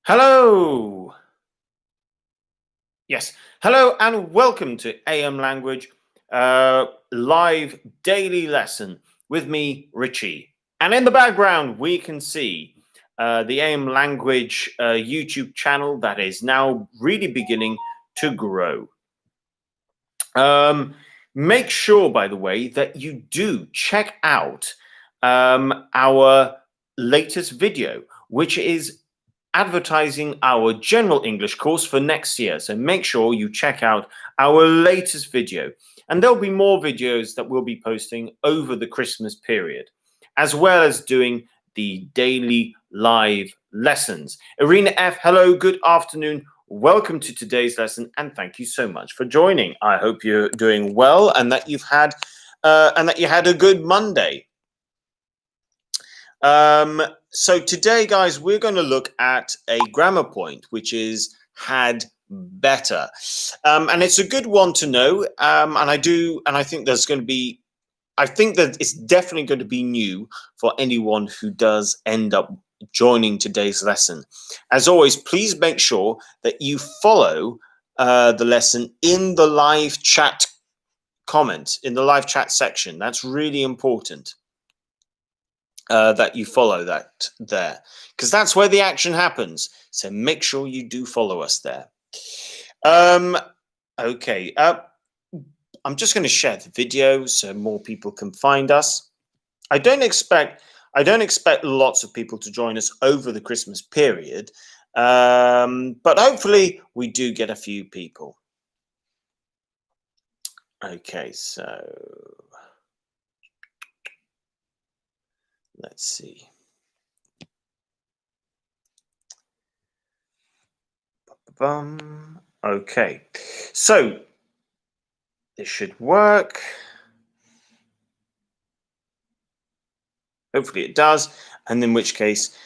Hello. Yes. Hello and welcome to AM Language live daily lesson with me, Richie. And in the background, we can see the AM Language YouTube channel that is now really beginning to grow. Make sure, by the way, that you do check out our latest video, which is advertising our general English course for next year. So make sure you check out our latest video. And there'll be more videos that we'll be posting over the Christmas period, as well as doing the daily live lessons. Irina F, hello, good afternoon. Welcome to today's lesson, and thank you so much for joining. I hope you're doing well and that you had a good Monday. So today, guys, we're going to look at a grammar point, which is had better. And it's a good one to know. And I think that it's definitely going to be new for anyone who does end up joining today's lesson. As always, please make sure that you follow the lesson in the live chat comment, in the live chat section. That's really important. That you follow that there, because that's where the action happens. So make sure you do follow us there. Okay. I'm just going to share the video so more people can find us. I don't expect lots of people to join us over the Christmas period, but hopefully we do get a few people. Okay, so let's see. Okay, so this should work. Hopefully it does, and in which case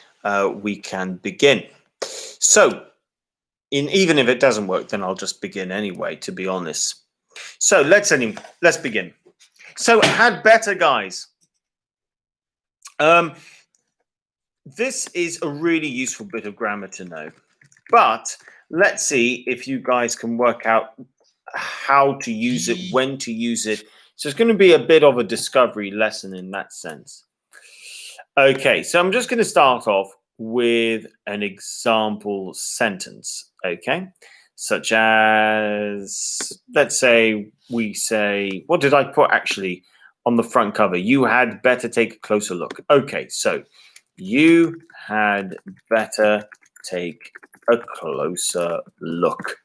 we can begin. So, even if it doesn't work, then I'll just begin anyway, to be honest. So let's begin. So had better, guys. This is a really useful bit of grammar to know, but let's see if you guys can work out how to use it, when to use it. So it's going to be a bit of a discovery lesson in that sense. Okay, so I'm just going to start off with an example sentence, okay? Such as, let's say we say, what did I put actually on the front cover? You had better take a closer look. Okay, so you had better take a closer look.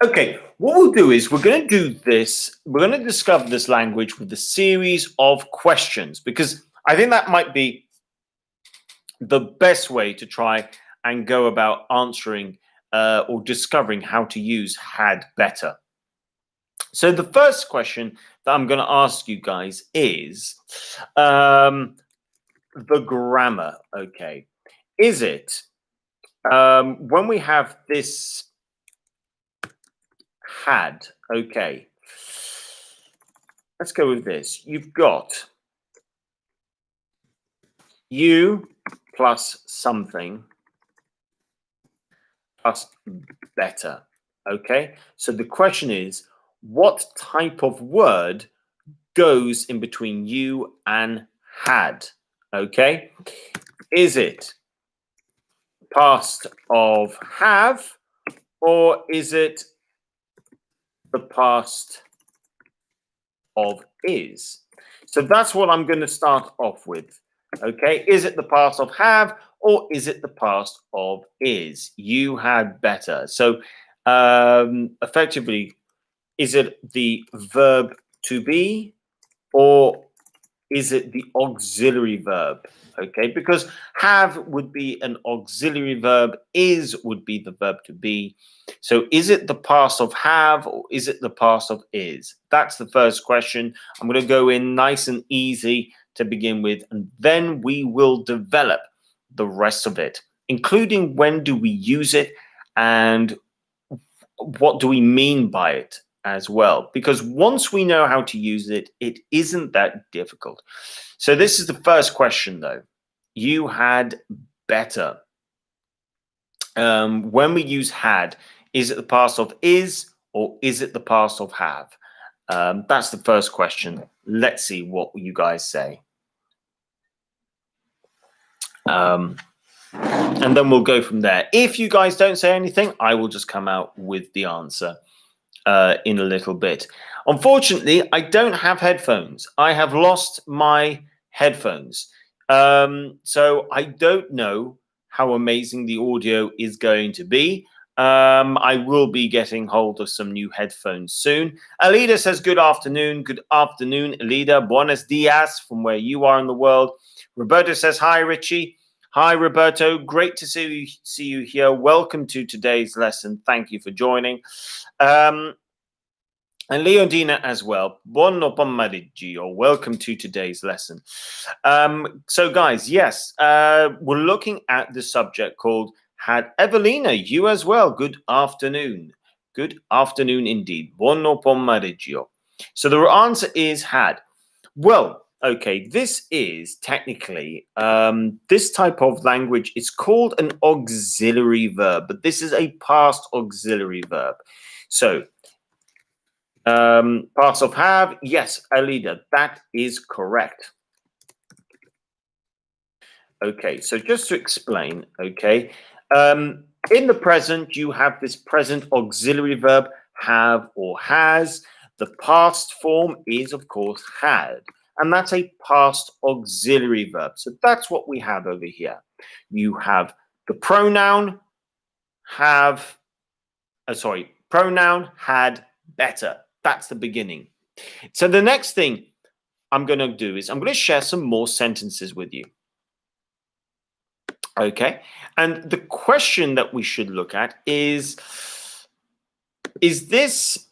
Okay, what we'll do is we're going to discover this language with a series of questions, because I think that might be the best way to try and go about answering or discovering how to use had better. So the first question that I'm going to ask you guys is the grammar. Okay, is it when we have this had? Okay, let's go with this. You've got you plus something plus better. Okay, so the question is, what type of word goes in between you and had? Okay, is it past of have, or is it the past of is? So that's what I'm going to start off with. Okay, is it the past of have, or is it the past of is? You had better. So effectively, is it the verb to be, or is it the auxiliary verb? Okay, because have would be an auxiliary verb, is would be the verb to be. So is it the past of have, or is it the past of is? That's the first question. I'm going to go in nice and easy to begin with, and then we will develop the rest of it, including when do we use it and what do we mean by it as well. Because once we know how to use it, it isn't that difficult. So this is the first question, though. You had better. when we use had, is it the past of is or is it the past of have? That's the first question. Let's see what you guys say. And then we'll go from there. If you guys don't say anything, I will just come out with the answer in a little bit. Unfortunately, I don't have headphones. I have lost my headphones. So I don't know how amazing the audio is going to be. I will be getting hold of some new headphones soon. Alida says, good afternoon. Good afternoon, Alida. Buenos dias from where you are in the world. Roberto says, hi, Richie. Hi, Roberto. Great to see you here. Welcome to today's lesson. Thank you for joining. And Leondina as well. Buon pomeriggio. Welcome to today's lesson. So, guys, yes, we're looking at the subject called had. Evelina, you as well. Good afternoon. Good afternoon indeed. Buon pomeriggio. So the answer is had. Well, okay, this is technically, this type of language, it's called an auxiliary verb, but this is a past auxiliary verb. So, past of have, yes, Alida, that is correct. Okay, so just to explain, okay, in the present, you have this present auxiliary verb, have or has. The past form is, of course, had. And that's a past auxiliary verb. So that's what we have over here. You have the pronoun pronoun had better. That's the beginning. So the next thing I'm going to do is I'm going to share some more sentences with you. Okay. And the question that we should look at is this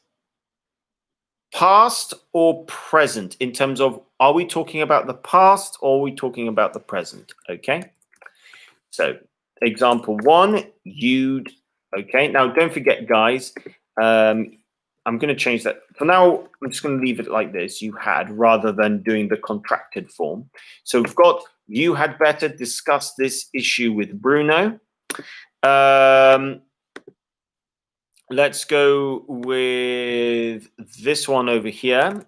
past or present in terms of, are we talking about the past or are we talking about the present? Okay. So example one, you'd, okay. Now don't forget, guys, I'm going to change that. For now, I'm just going to leave it like this. You had, rather than doing the contracted form. So we've got, you had better discuss this issue with Bruno. Let's go with this one over here.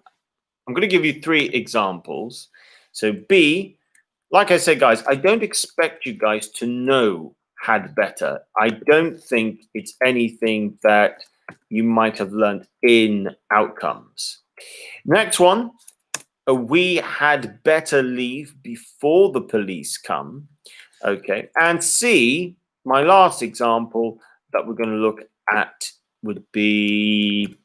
I'm going to give you 3 examples. So B, like I said, guys, I don't expect you guys to know had better. I don't think it's anything that you might have learned in outcomes. Next one, we had better leave before the police come. Okay. And C, my last example that we're going to look at would be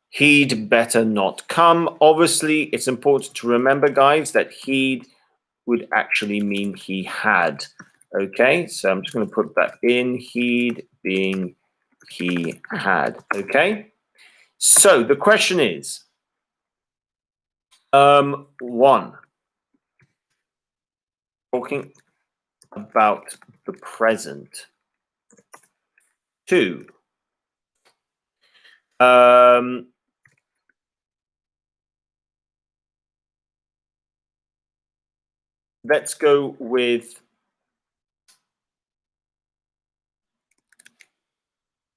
he'd better not come. Obviously, it's important to remember, guys, that he'd would actually mean he had. Okay, so I'm just going to put that in, he'd being he had. Okay, so the question is, 1, talking about the present. 2, let's go with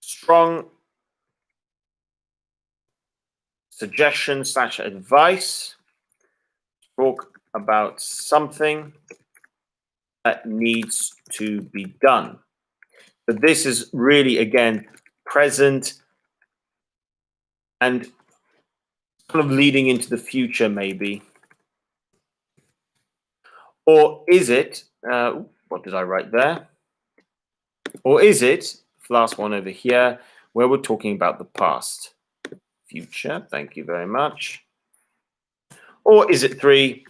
strong suggestion / advice. Talk about something that needs to be done. But this is really, again, present and kind of leading into the future, maybe. Or is it, what did I write there? Or is it, last one over here, where we're talking about the past? Future, thank you very much. Or is it 3,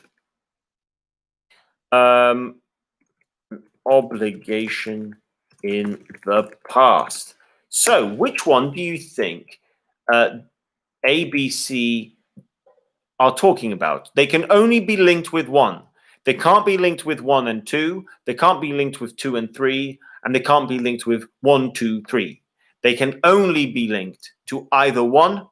obligation in the past? So which one do you think A, B, C are talking about? They can only be linked with 1. They can't be linked with 1 and 2. They can't be linked with 2 and 3. And they can't be linked with 1, 2, 3. They can only be linked to either 1,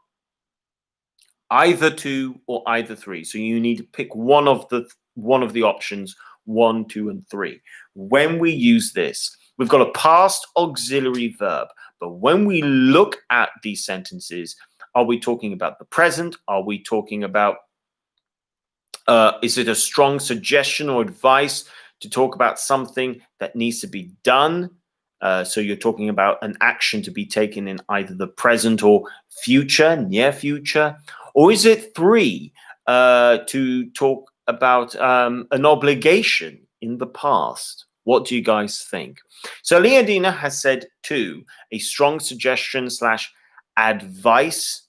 either 2, or either 3. So you need to pick one of the options, 1, 2, and 3. When we use this, we've got a past auxiliary verb. But when we look at these sentences, are we talking about the present? Are we talking about, is it a strong suggestion or advice to talk about something that needs to be done? So you're talking about an action to be taken in either the present or future, near future. Or is it 3, to talk about an obligation in the past? What do you guys think? So Leondina has said 2, a strong suggestion / advice.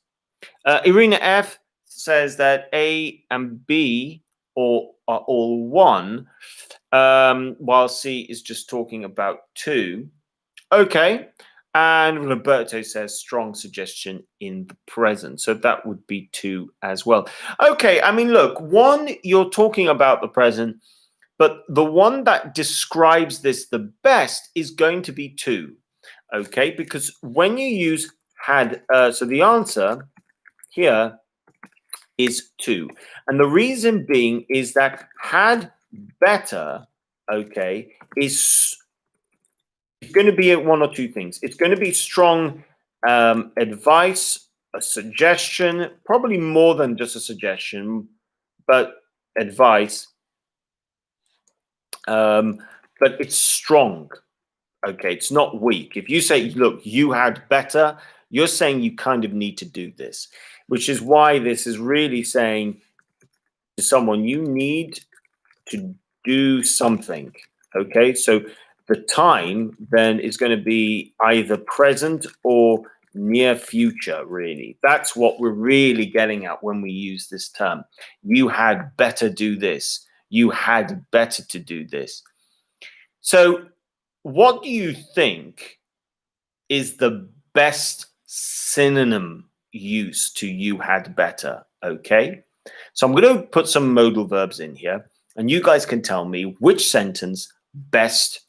Irina F says that A and B are all 1, while C is just talking about 2. Okay. And Roberto says strong suggestion in the present. So that would be 2 as well. Okay. I mean, look, 1, you're talking about the present, but the one that describes this the best is going to be 2. Okay. Because when you use had, so the answer here is 2. And the reason being is that had better, okay, is going to be 1 or 2 things. It's going to be strong advice, a suggestion, probably more than just a suggestion, but advice. But it's strong. Okay, it's not weak. If you say, look, you had better, you're saying you kind of need to do this, which is why this is really saying to someone, you need to do something. Okay, so the time then is going to be either present or near future, really. That's what we're really getting at when we use this term. You had better do this. You had better to do this. So what do you think is the best synonym use to you had better? Okay, so I'm going to put some modal verbs in here, and you guys can tell me which sentence best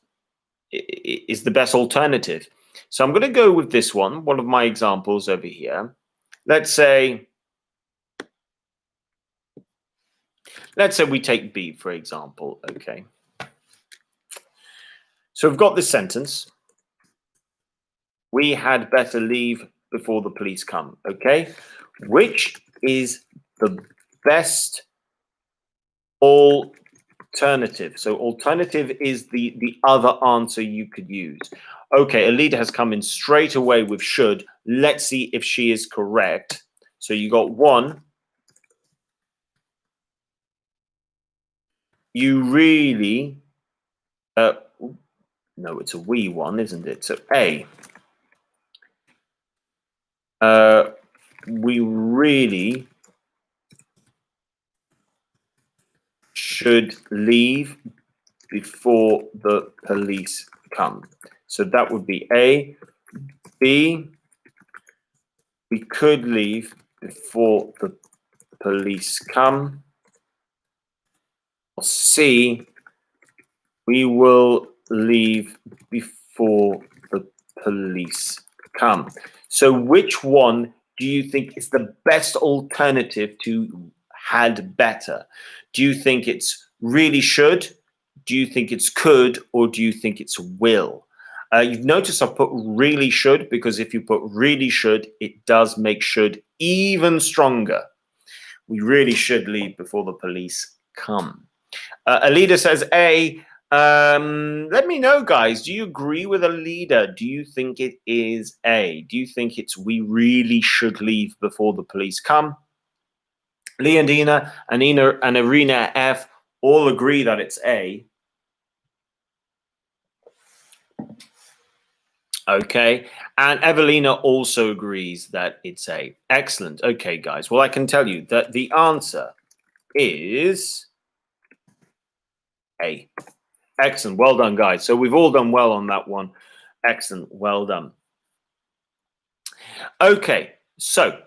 is the best alternative. So I'm going to go with this one of my examples over here. Let's say we take B, for example. Okay, so we've got this sentence. We had better leave before the police come. Okay, which is the best alternative? So alternative is the other answer you could use. Okay, Alida has come in straight away with should. Let's see if she is correct. So you got 1. You really, no, it's a we one, isn't it? So A, we really should leave before the police come. So that would be A. B, we could leave before the police come. Or C, we will leave before the police come. So which one do you think is the best alternative to had better? Do you think it's really should? Do you think it's could? Or do you think it's will? You've noticed I've put really should, because if you put really should, it does make should even stronger. We really should leave before the police come. Alida says A. Let me know, guys. Do you agree with Alida? Do you think it is A? Do you think it's we really should leave before the police come? Leondina, Anina, and Irina F all agree that it's A. Okay, and Evelina also agrees that it's A. Excellent. Okay, guys. Well, I can tell you that the answer is A. Excellent. Well done, guys. So we've all done well on that one. Excellent. Well done. Okay, so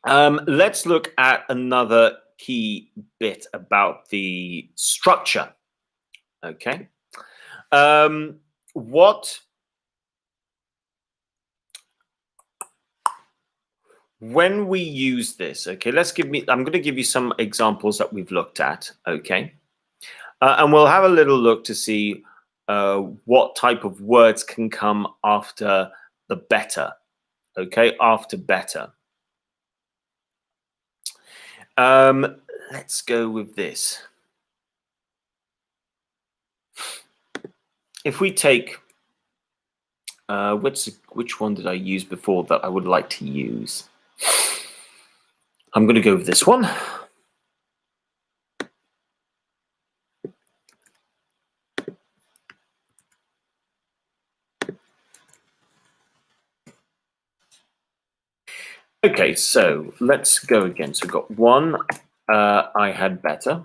let's look at another key bit about the structure. Okay. What when we use this, okay, I'm going to give you some examples that we've looked at, okay? And we'll have a little look to see what type of words can come after the better, okay, after better. Let's go with this. If we take, which one did I use before that I would like to use? I'm going to go with this one. Okay, so let's go again. So we've got one, I had better.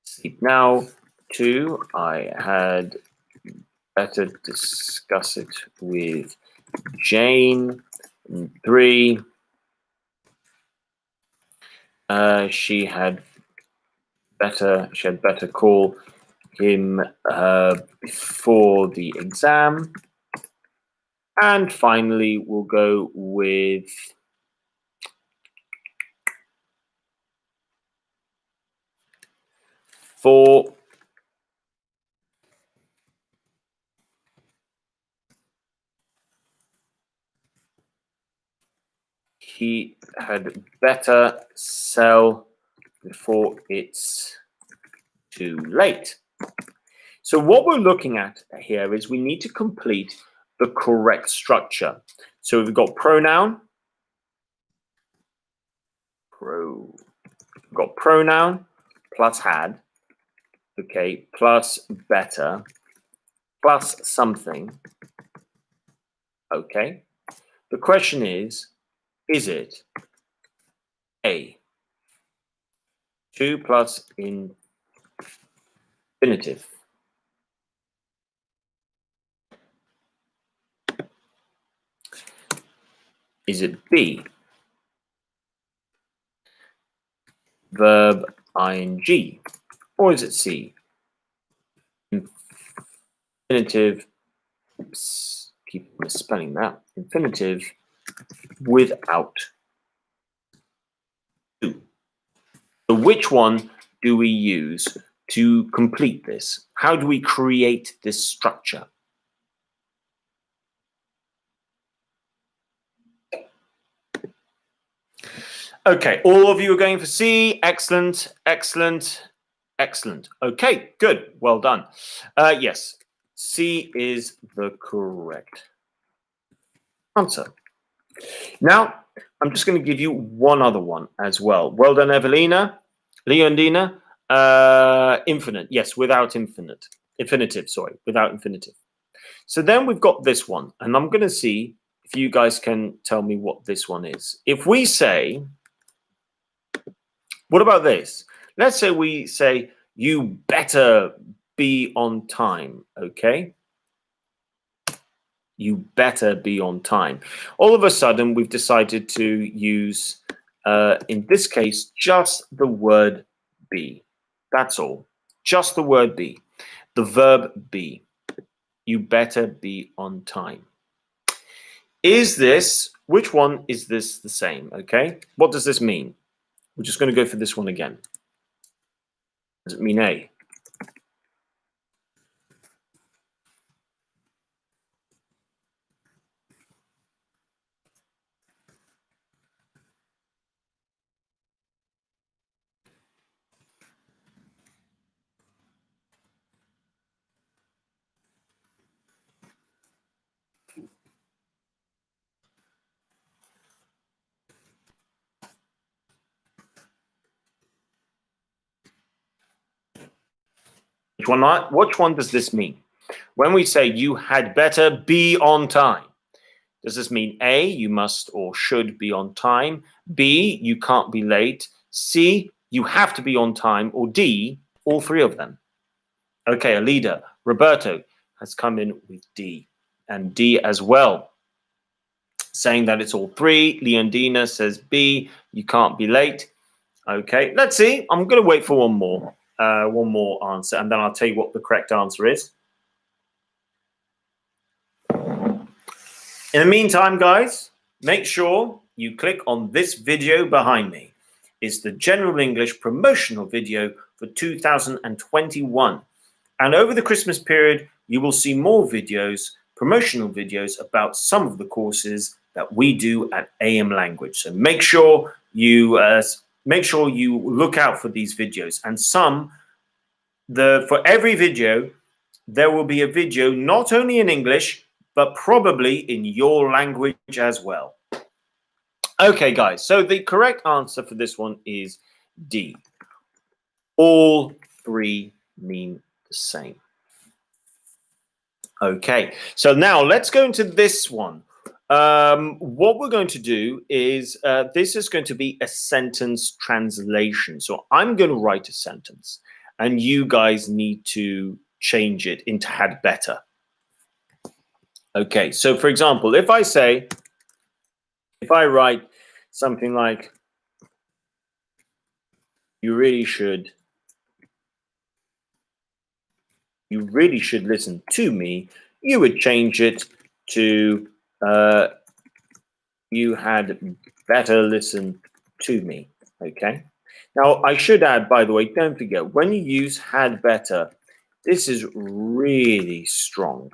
Sleep now. Two, I had better discuss it with Jane. And three, she had better call him before the exam. And finally, we'll go with four. He had better sell before it's too late. So what we're looking at here is we need to complete the correct structure. So we've got pronoun, we've got pronoun plus had, okay, plus better, plus something, okay. The question is it A, 2 plus infinitive? Is it B, verb ing? Or is it C, infinitive, oops, keep misspelling that, infinitive without to? So which one do we use to complete this? How do we create this structure? Okay, all of you are going for C. Excellent, excellent, excellent. Okay, good. Well done. Yes, C is the correct answer. Now, I'm just going to give you one other one as well. Well done, Evelina. Leondina. Infinite. Yes, without infinitive, sorry, without infinitive. So then we've got this one, and I'm going to see if you guys can tell me what this one is. If we say, what about this? Let's say we say, you better be on time, okay? You better be on time. All of a sudden, we've decided to use, in this case, just the word be. That's all. Just the word be. The verb be. You better be on time. Is this, which one is this the same, okay? What does this mean? We're just going to go for this one again. Does it mean A? Which one does this mean? When we say you had better be on time, does this mean A, you must or should be on time, B, you can't be late, C, you have to be on time, or D, all three of them? Okay, a leader, Roberto, has come in with D, and D as well, saying that it's all three. Leondina says B, you can't be late. Okay, let's see. I'm going to wait for one more answer, and then I'll tell you what the correct answer is. In the meantime, guys, make sure you click on this video behind me. It's the General English promotional video for 2021. And over the Christmas period, you will see more videos, promotional videos about some of the courses that we do at AM Language. So make sure you look out for these videos. And for every video, there will be a video not only in English, but probably in your language as well. Okay, guys, so the correct answer for this one is D. All three mean the same. Okay, so now let's go into this one. What we're going to do is this is going to be a sentence translation. So I'm going to write a sentence and you guys need to change it into had better. Okay, so for example, if I write something like, you really should listen to me, you would change it to you had better listen to me. Okay. Now I should add, by the way, don't forget, when you use had better, this is really strong,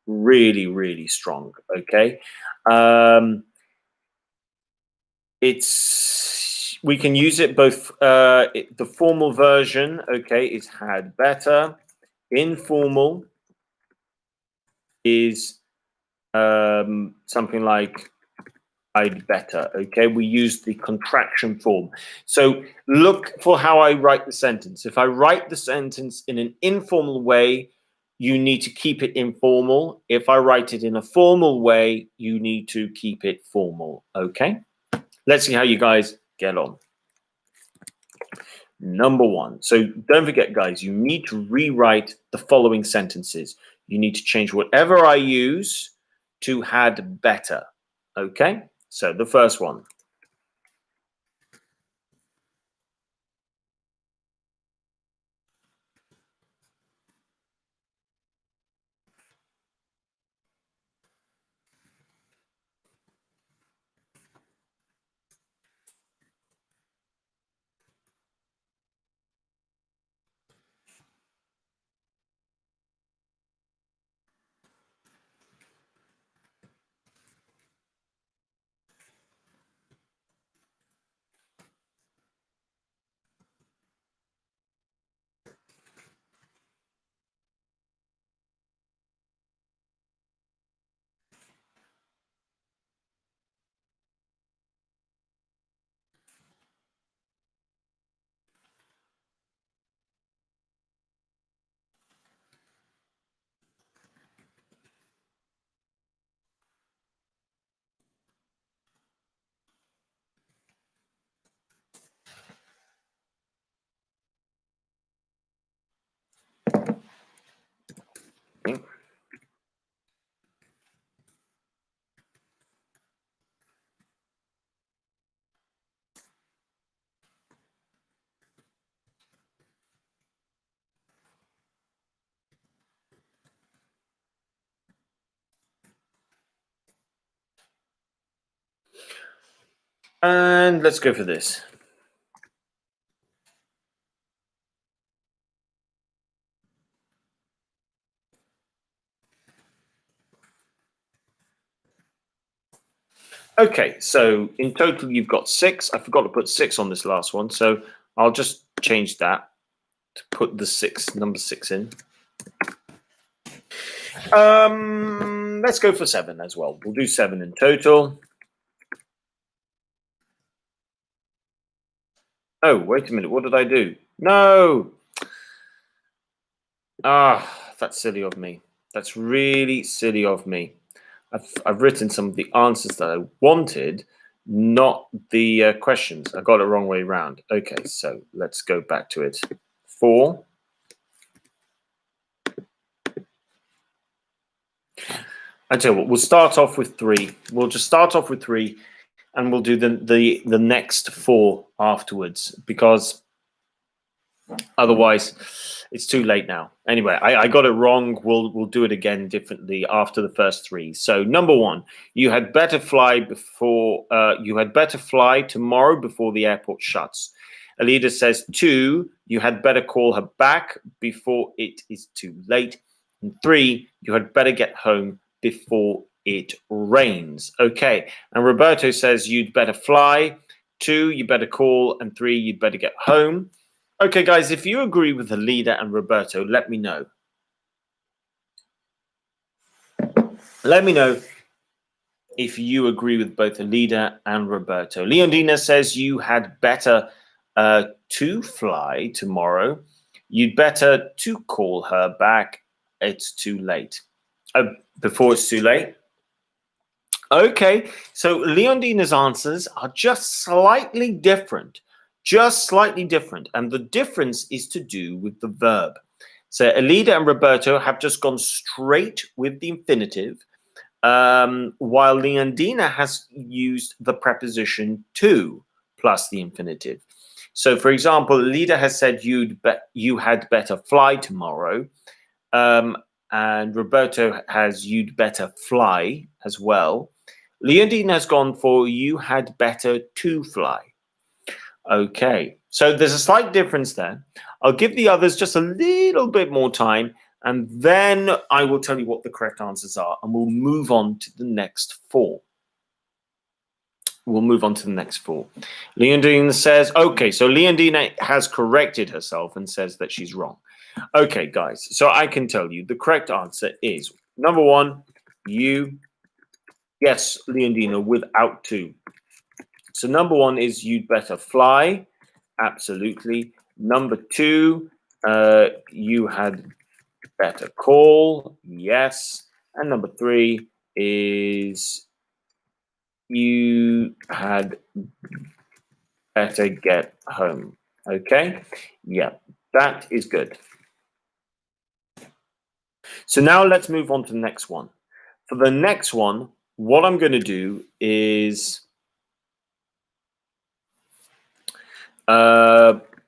really strong. Okay. We can use it both. The formal version, okay, is had better. Informal is something like I'd better. Okay, we use the contraction form. So look for how I write the sentence. If I write the sentence in an informal way, you need to keep it informal. If I write it in a formal way, you need to keep it formal. Okay, let's see how you guys get on. Number one. So don't forget, guys, you need to rewrite the following sentences. You need to change whatever I use to had better. Okay, so the first one. And let's go for this. Okay, so in total you've got 6. I forgot to put 6 on this last one, so I'll just change that to put the number 6 in. Let's go for 7 as well. We'll do 7 in total. Oh, wait a minute. What did I do? No. That's silly of me. That's really silly of me. I've written some of the answers that I wanted, not the questions. I got it wrong way around. Okay, so let's go back to it. 4. I tell you what, we'll start off with 3. We'll just start off with 3, and we'll do the next 4 afterwards, because Otherwise, it's too late now. Anyway, I got it wrong. We'll do it again differently after the first three. So number one, you had better fly before. You had better fly tomorrow before the airport shuts. Alida says two, you had better call her back before it is too late. And three, you had better get home before it rains. Okay. And Roberto says you'd better fly. Two, you better call. And three, you'd better get home. Okay, guys, if you agree with Alida and Roberto, let me know. Let me know if you agree with both Alida and Roberto. Leondina says you had better to fly tomorrow. You'd better to call her back. It's too late. Before it's too late. Okay, so Leondina's answers are just slightly different. Just slightly different. And the difference is to do with the verb. So Alida and Roberto have just gone straight with the infinitive, while Leondina has used the preposition to plus the infinitive. So, for example, Alida has said you had better fly tomorrow, and Roberto has you'd better fly as well. Leondina has gone for you had better to fly. Okay, so there's a slight difference there. I'll give the others just a little bit more time, and then I will tell you what the correct answers are, and we'll move on to the next four. We'll move on to the next four. Leondina says, okay, so Leondina has corrected herself and says that she's wrong. Okay, guys, so I can tell you the correct answer is number one, you. Yes, Leondina, without to. So number one is you'd better fly. Absolutely. Number two, you had better call. Yes. And number three is you had better get home. Okay. Yeah, that is good. So now let's move on to the next one. For the next one, what I'm going to do is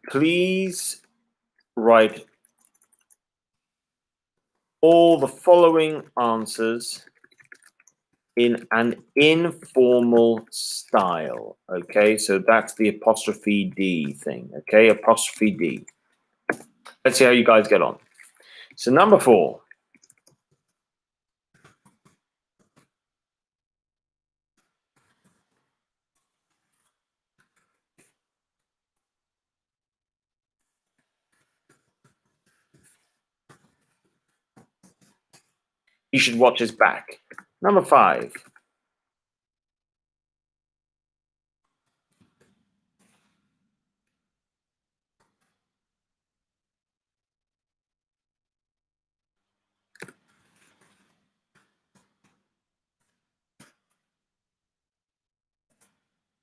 please write all the following answers in an informal style. Okay, so that's the apostrophe D thing. Okay, apostrophe D. Let's see how you guys get on. So number four. You should watch his back. Number five.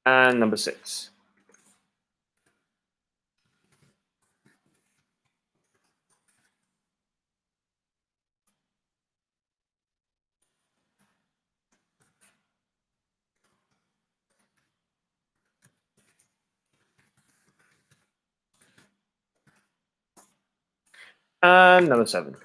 And number six. And number seven.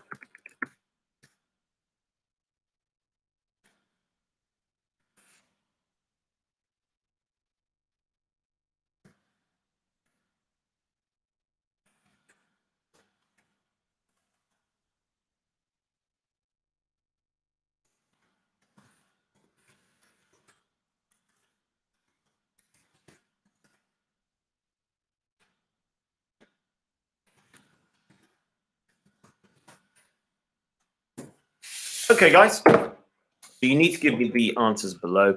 Okay, guys. You need to give me the answers below.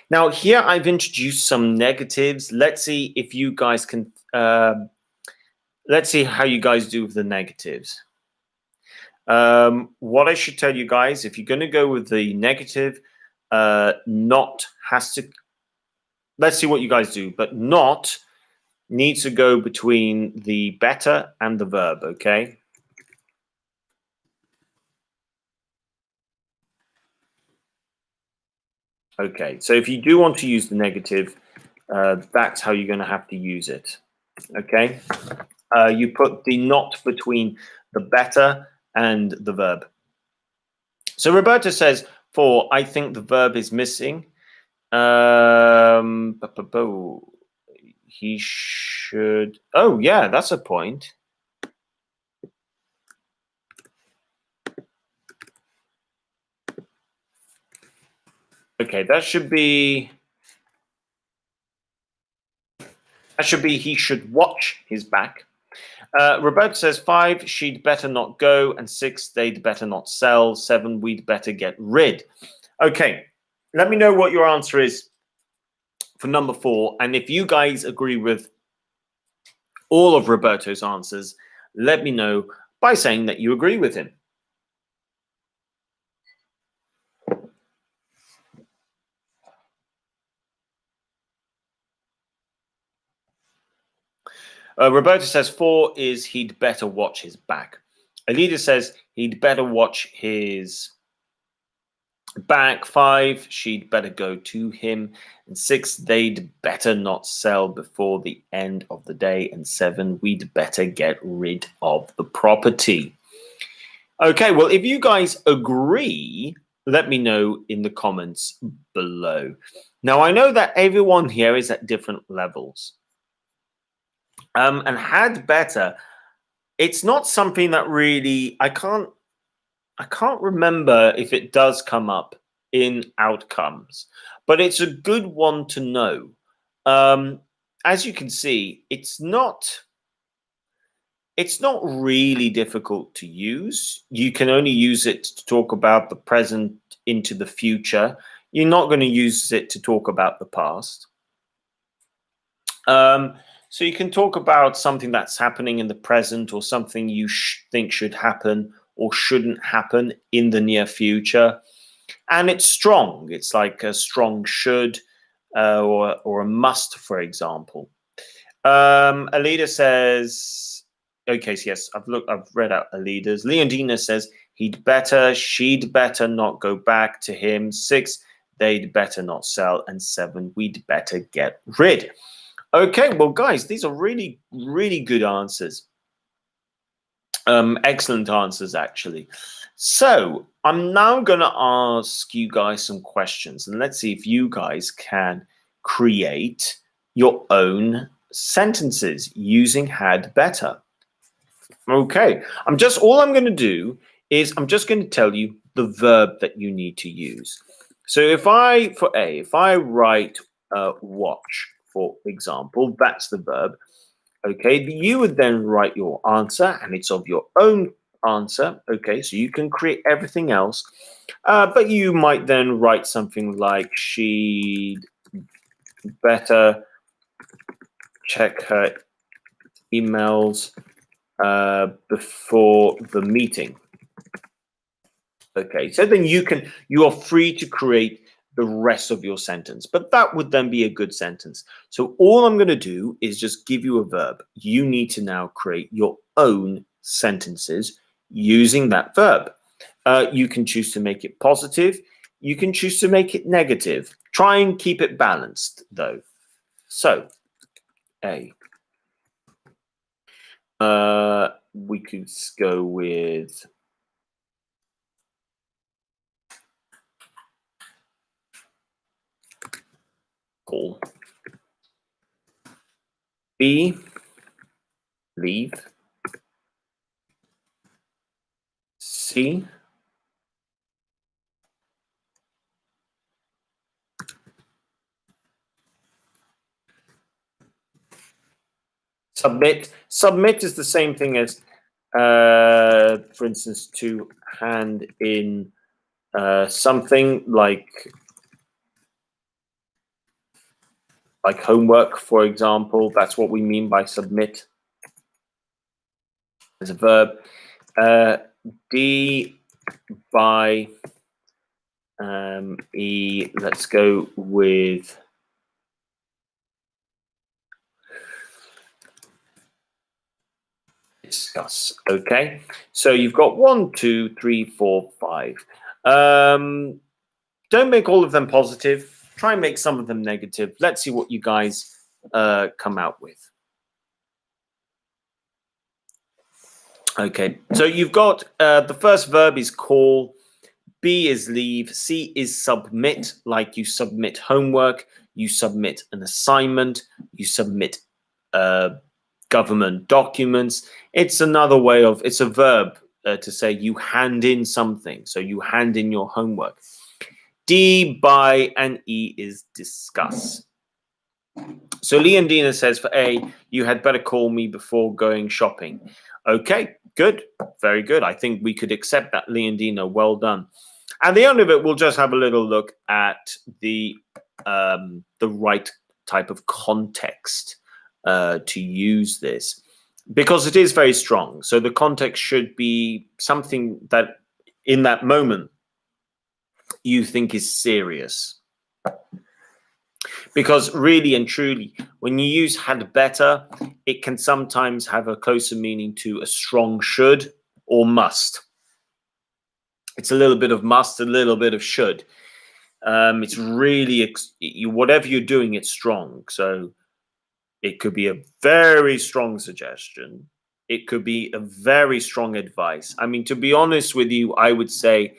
Now, here I've introduced some negatives. Let's see if you guys can. Let's see how you guys do with the negatives. What I should tell you guys, if you're going to go with the negative, not has to. Let's see what you guys do, but not needs to go between the better and the verb. Okay. Okay, so if you do want to use the negative, that's how you're going to have to use it. Okay. You put the not between the better and the verb. So Roberta says, 4, I think the verb is missing. He should. Oh, yeah, that's a point. Okay, that should be he should watch his back. Roberta says 5, she'd better not go, and 6, they'd better not sell, 7, we'd better get rid. Okay, let me know what your answer is for number 4, and if you guys agree with all of Roberto's answers, let me know by saying that you agree with him. Roberta says 4 is he'd better watch his back. Alida says he'd better watch his back. 5, she'd better go to him. And 6, they'd better not sell before the end of the day. And 7, we'd better get rid of the property. Okay, well, if you guys agree, let me know in the comments below. Now, I know that everyone here is at different levels. And had better, it's not something that really I can't remember if it does come up in outcomes, but it's a good one to know. As you can see, it's not really difficult to use. You can only use it to talk about the present into the future. You're not going to use it to talk about the past. So you can talk about something that's happening in the present, or something you think should happen or shouldn't happen in the near future. And it's strong. It's like a strong should or a must, for example. Alida says, okay, so yes, I've read out Alida's. Leondina says he'd better, she'd better not go back to him. 6, they'd better not sell. And 7, we'd better get rid. Okay, well, guys, these are really, really good answers. Excellent answers, actually. So I'm now going to ask you guys some questions, and let's see if you guys can create your own sentences using had better. Okay, all I'm going to do is I'm just going to tell you the verb that you need to use. So if I write watch, for example, that's the verb. Okay, you would then write your answer, and it's of your own answer. Okay, so you can create everything else, but you might then write something like she'd better check her emails before the meeting. Okay, so then you are free to create the rest of your sentence, but that would then be a good sentence. So all I'm going to do is just give you a verb. You need to now create your own sentences using that verb. You can choose to make it positive. You can choose to make it negative. Try and keep it balanced, though. So, A. We could go with call. B, leave. C, submit. Submit is the same thing as, for instance, to hand in something like homework, for example. That's what we mean by submit as a verb. D, by. E, let's go with discuss. Okay, so you've got 1, 2, 3, 4, 5. Don't make all of them positive. Try and make some of them negative. Let's see what you guys come out with. Okay, so you've got the first verb is call, B is leave, C is submit, like you submit homework, you submit an assignment, you submit government documents. It's another way of, it's a verb to say you hand in something. So you hand in your homework. D, buy, and E is discuss. So Leondina says for A, you had better call me before going shopping. Okay, good. Very good. I think we could accept that, Leondina. Well done. At the end of it, we'll just have a little look at the right type of context to use this, because it is very strong. So the context should be something that in that moment you think is serious. Because really and truly, when you use had better, it can sometimes have a closer meaning to a strong should or must. It's a little bit of must, a little bit of should. It's really, whatever you're doing, it's strong. So it could be a very strong suggestion. It could be a very strong advice. I mean, to be honest with you, I would say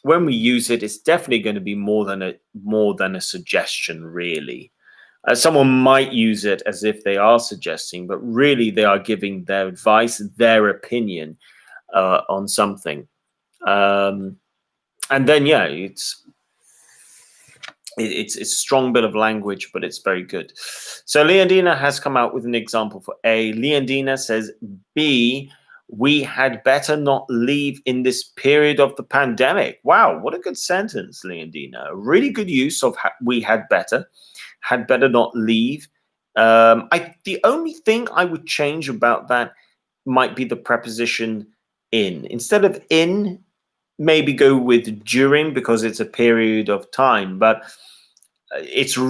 when we use it, it's definitely going to be more than a suggestion, really. Someone might use it as if they are suggesting, but really they are giving their advice, their opinion on something. And then, yeah, it's a strong bit of language, but it's very good. So Leondina has come out with an example for A. Leondina says, B, we had better not leave in this period of the pandemic. Wow, what a good sentence, Leondina. Really good use of we had better not leave. The only thing I would change about that might be the preposition in. Instead of in, maybe go with during, because it's a period of time. But it's a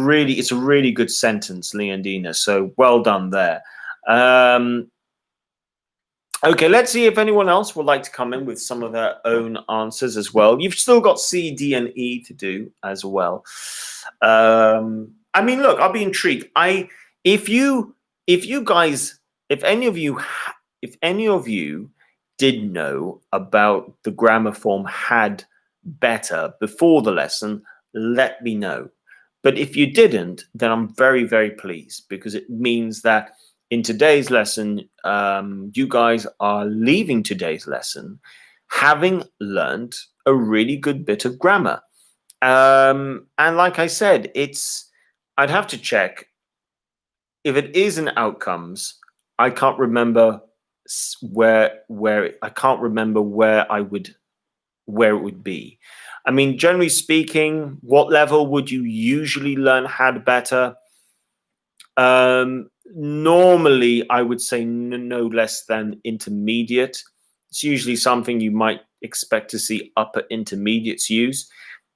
really good sentence, Leondina. So well done there. Okay, let's see if anyone else would like to come in with some of their own answers as well. You've still got C, D, and E to do as well. I mean, look, I'll be intrigued. If any of you did know about the grammar form had better before the lesson, let me know. But if you didn't, then I'm very, very pleased, because it means that in today's lesson, you guys are leaving today's lesson having learned a really good bit of grammar. And like I said, I'd have to check if it is in outcomes. I can't remember where it would be. I mean, generally speaking, what level would you usually learn had better? Normally, I would say no less than intermediate. It's usually something you might expect to see upper intermediates use.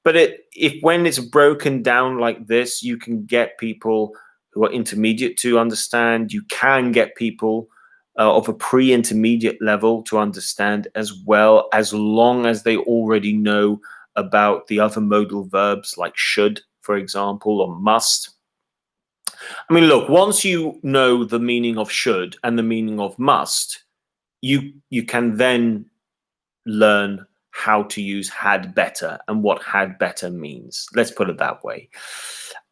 But when it's broken down like this, you can get people who are intermediate to understand. You can get people of a pre-intermediate level to understand as well, as long as they already know about the other modal verbs like should, for example, or must. I mean, look, once you know the meaning of should and the meaning of must, you can then learn how to use had better and what had better means. Let's put it that way.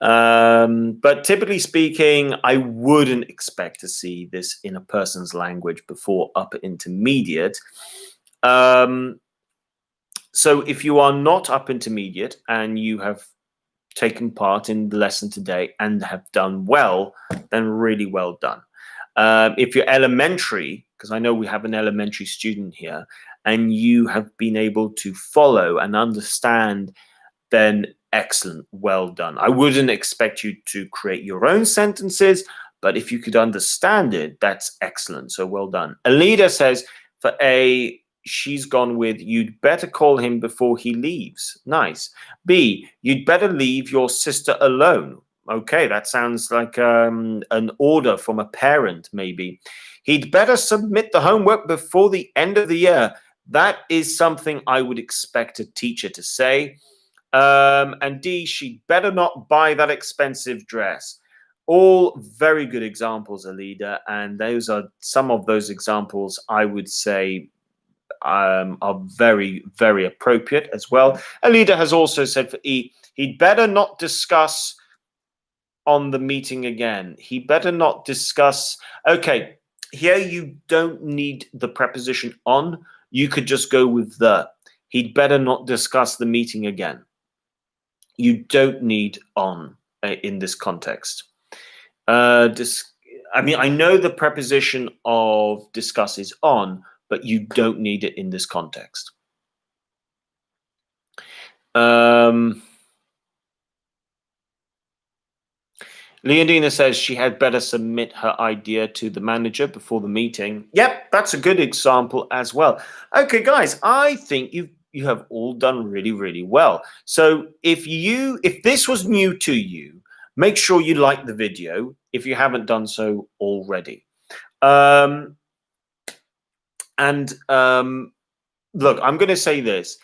But typically speaking, I wouldn't expect to see this in a person's language before upper intermediate. So if you are not upper intermediate and you have taken part in the lesson today and have done well, then really well done. If you're elementary, because I know we have an elementary student here, and you have been able to follow and understand, then excellent, well done. I wouldn't expect you to create your own sentences, but if you could understand it, that's excellent. So well done. Alida says for A, she's gone with, you'd better call him before he leaves. Nice. B, you'd better leave your sister alone. Okay, that sounds like an order from a parent, maybe. He'd better submit the homework before the end of the year. That is something I would expect a teacher to say. And D, she'd better not buy that expensive dress. All very good examples, Alida, and those are some of those examples I would say are very, very appropriate as well. Alida has also said for E, he'd better not discuss on the meeting again. He better not discuss. Okay, here you don't need the preposition on. You could just go with the. He'd better not discuss the meeting again. You don't need on in this context. I mean, I know the preposition of discuss is on, but you don't need it in this context. Leondina says she had better submit her idea to the manager before the meeting. Yep, that's a good example as well. Okay, guys, I think you have all done really, really well. So if this was new to you, make sure you like the video if you haven't done so already. Look, I'm going to say this.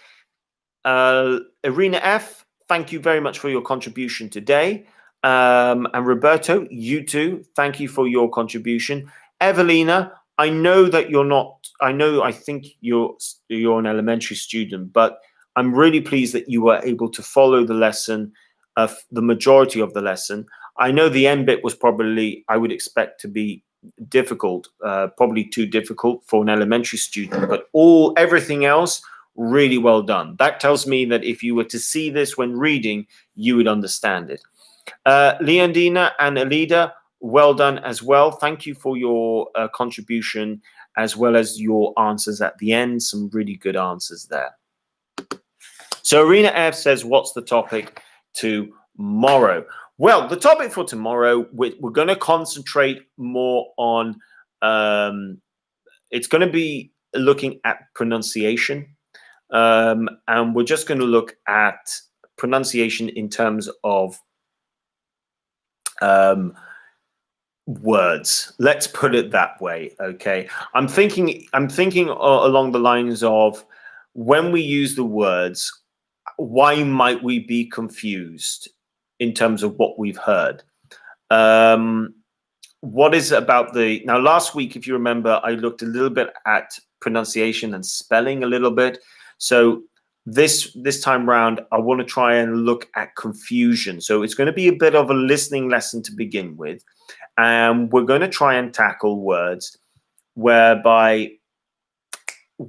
Arena F, thank you very much for your contribution today. And Roberto, you too, thank you for your contribution. Evelina, I know that you're not, I think you're an elementary student, but I'm really pleased that you were able to follow the lesson, the majority of the lesson. I know the end bit was probably, I would expect to be difficult, probably too difficult for an elementary student, but everything else, really well done. That tells me that if you were to see this when reading, you would understand it. Leondina and Alida, well done as well. Thank you for your contribution as well as your answers at the end. Some really good answers there. So Arena F says, what's the topic tomorrow? Well, the topic for tomorrow, we're going to concentrate more on, it's going to be looking at pronunciation. And we're just going to look at pronunciation in terms of words. Let's put it that way. Okay. I'm thinking along the lines of when we use the words, why might we be confused in terms of what we've heard? What is it about now last week, if you remember, I looked a little bit at pronunciation and spelling a little bit. So this time round, I want to try and look at confusion. So it's going to be a bit of a listening lesson to begin with. And we're going to try and tackle words whereby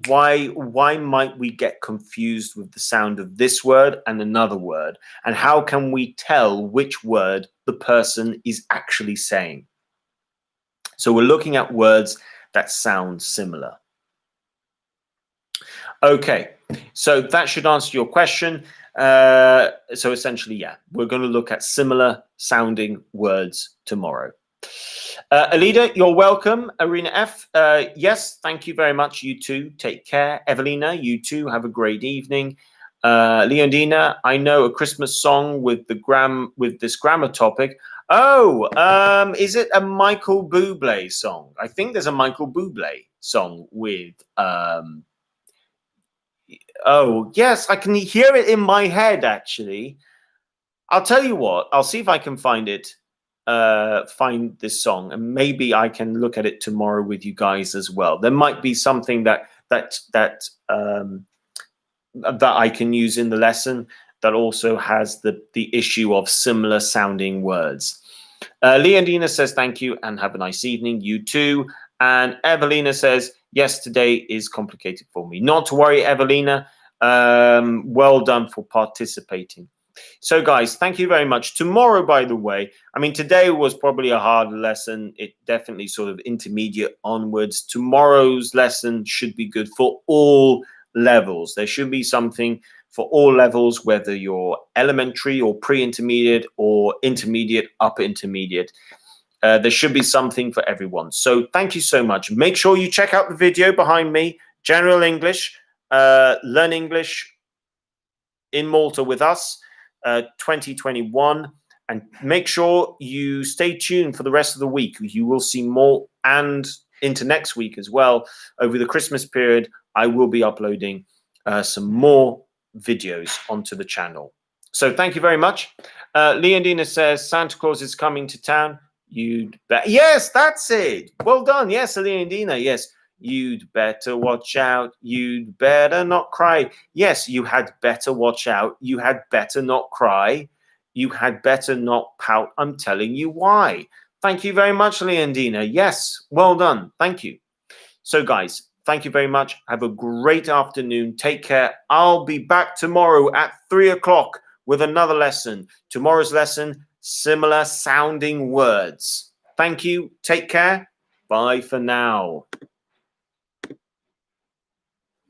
why might we get confused with the sound of this word and another word? And how can we tell which word the person is actually saying? So we're looking at words that sound similar. Okay, so that should answer your question. So essentially, yeah, we're going to look at similar sounding words tomorrow. Alida, you're welcome. Arena F, yes, thank you very much. You too. Take care. Evelina, you too. Have a great evening. Leondina, I know a Christmas song with this grammar topic. Oh, is it a Michael Bublé song? I think there's a Michael Bublé song with oh, yes, I can hear it in my head, actually. I'll tell you what, I'll see if I can find it, find this song, and maybe I can look at it tomorrow with you guys as well. There might be something that I can use in the lesson that also has the issue of similar sounding words. Leondina says, thank you and have a nice evening. You too. And Evelina says, yes, today is complicated for me. Not to worry, Evelina. Well done for participating. So, guys, thank you very much. Tomorrow, by the way, I mean, today was probably a hard lesson. It definitely sort of intermediate onwards. Tomorrow's lesson should be good for all levels. There should be something for all levels, whether you're elementary or pre-intermediate or intermediate, upper intermediate. There should be something for everyone. So thank you so much. Make sure you check out the video behind me, General English, Learn English in Malta with us, 2021. And make sure you stay tuned for the rest of the week. You will see more, and into next week as well. Over the Christmas period, I will be uploading some more videos onto the channel. So thank you very much. Leondina says Santa Claus is coming to town. You'd bet. Yes, that's it. Well done. Yes, Leondina. Yes. You'd better watch out. You'd better not cry. Yes, you had better watch out. You had better not cry. You had better not pout. I'm telling you why. Thank you very much, Leondina. Yes, well done. Thank you. So, guys, thank you very much. Have a great afternoon. Take care. I'll be back tomorrow at 3 o'clock with another lesson. Tomorrow's lesson, similar sounding words. Thank you. Take care. Bye for now.